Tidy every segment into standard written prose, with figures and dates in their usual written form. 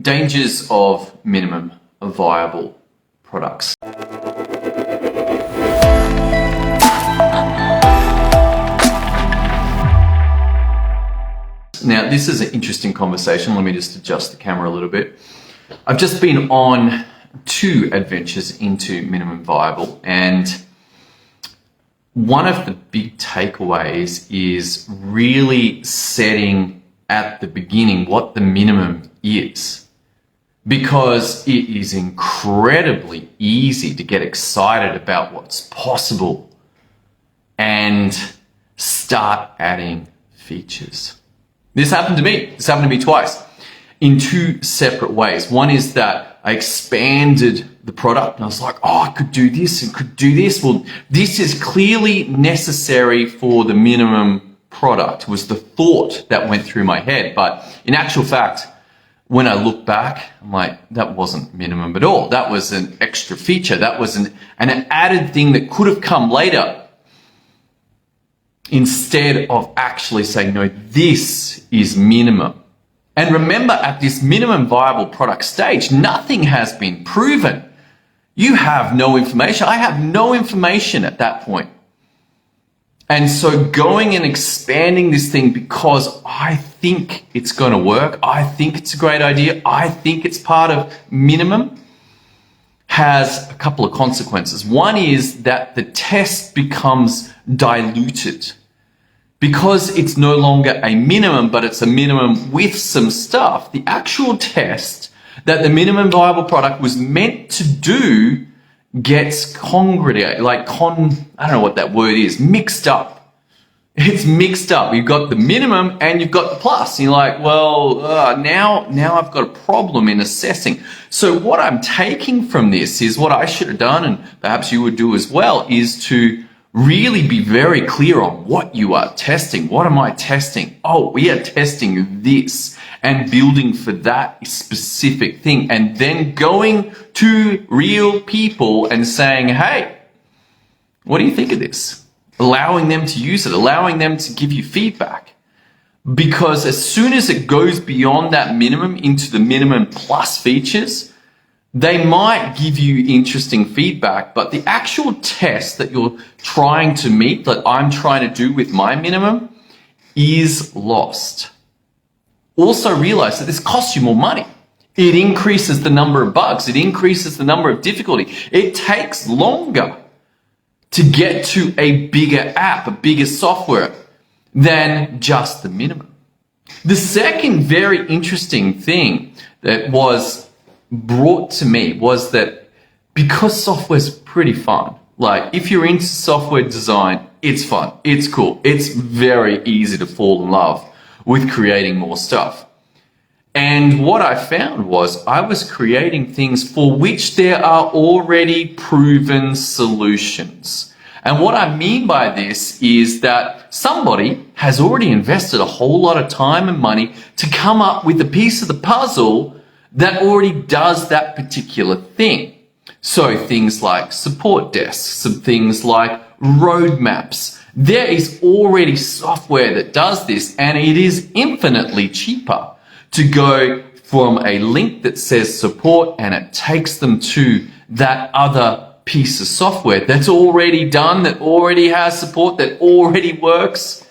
Dangers of minimum viable products. Now, this is an interesting conversation. Let me just adjust the camera a little bit. I've just been on 2 adventures into minimum viable, and one of the big takeaways is really setting at the beginning what the minimum is, because it is incredibly easy to get excited about what's possible and start adding features. This happened to me. This happened to me twice in 2 separate ways. One is that I expanded the product and I was like, oh, I could do this and could do this. Well, this is clearly necessary for the minimum product, was the thought that went through my head. But in actual fact, when I look back, I'm like, that wasn't minimum at all. That was an extra feature. That was an added thing that could have come later, instead of actually saying, no, this is minimum. And remember, at this minimum viable product stage, nothing has been proven. You have no information. I have no information at that point. And so going and expanding this thing because I think it's going to work, I think it's a great idea, I think it's part of minimum, has a couple of consequences. One is that the test becomes diluted. Because it's no longer a minimum, but it's a minimum with some stuff, the actual test that the minimum viable product was meant to do gets congregated, I don't know what that word is, mixed up. It's mixed up. You've got the minimum and you've got the plus. And you're like, well, now I've got a problem in assessing. So what I'm taking from this is what I should have done, and perhaps you would do as well, is to really be very clear on what you are testing. What am I testing? Oh, we are testing this and building for that specific thing, and then going to real people and saying, hey, what do you think of this? Allowing them to use it, allowing them to give you feedback. Because as soon as it goes beyond that minimum into the minimum plus features, they might give you interesting feedback, but the actual test that you're trying to meet, that I'm trying to do with my minimum, is lost. Also realize that this costs you more money. It increases the number of bugs. It increases the number of difficulty. It takes longer to get to a bigger app, a bigger software than just the minimum. The second very interesting thing that was brought to me was that because software's pretty fun, like if you're into software design, it's fun, it's cool, it's very easy to fall in love with creating more stuff. And what I found was I was creating things for which there are already proven solutions. And what I mean by this is that somebody has already invested a whole lot of time and money to come up with a piece of the puzzle that already does that particular thing. So things like support desks, some things like roadmaps. There is already software that does this, and it is infinitely cheaper to go from a link that says support and it takes them to that other piece of software that's already done, that already has support, that already works.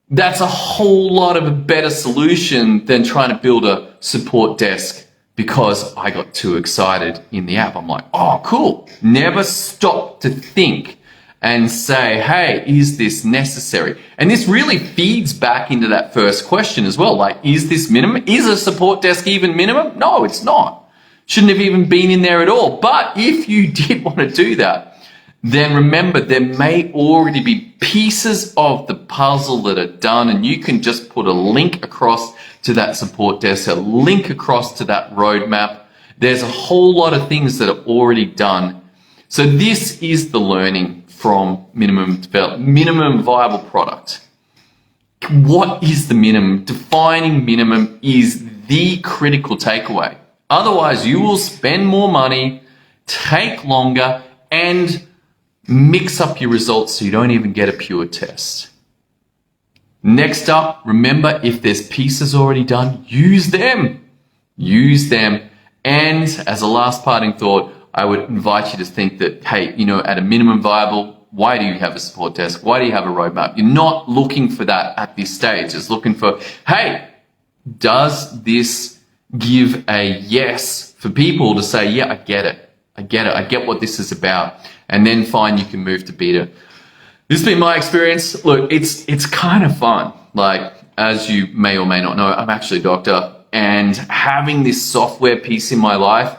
That's a whole lot of a better solution than trying to build a support desk because I got too excited in the app. I'm like, oh, cool. Never stop to think and say, hey, is this necessary? And this really feeds back into that first question as well. Like, is this minimum? Is a support desk even minimum? No, it's not. Shouldn't have even been in there at all. But if you did want to do that, then remember, there may already be pieces of the puzzle that are done, and you can just put a link across to that support desk, a link across to that roadmap. There's a whole lot of things that are already done. So this is the learning from minimum viable product. What is the minimum? Defining minimum is the critical takeaway. Otherwise, you will spend more money, take longer, and mix up your results so you don't even get a pure test. Next up, remember, if there's pieces already done, use them. use them. And as a last parting thought, I would invite you to think that, hey, at a minimum viable, why do you have a support desk? Why do you have a roadmap? You're not looking for that at this stage. It's looking for, hey, does this give a yes for people to say, yeah, I get it. I get what this is about. And then fine, you can move to beta. This has been my experience. Look, it's kind of fun. Like, as you may or may not know, I'm actually a doctor, and having this software piece in my life,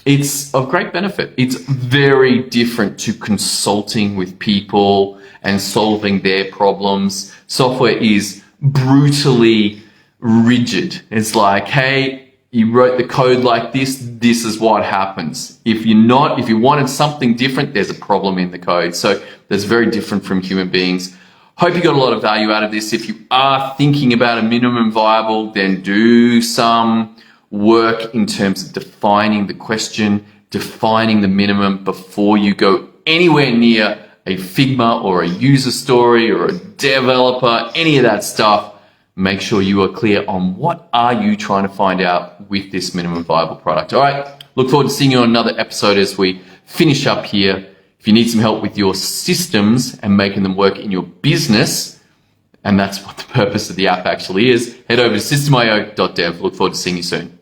it's of great benefit. It's very different to consulting with people and solving their problems. Software is brutally rigid. It's like, hey, you wrote the code like this is what happens. If you wanted something different, there's a problem in the code. So that's very different from human beings. Hope you got a lot of value out of this. If you are thinking about a minimum viable, then do some work in terms of defining the question, defining the minimum before you go anywhere near a Figma or a user story or a developer, any of that stuff. Make sure you are clear on what are you trying to find out with this minimum viable product. All right, look forward to seeing you on another episode as we finish up here. If you need some help with your systems and making them work in your business, and that's what the purpose of the app actually is, head over to systemio.dev. Look forward to seeing you soon.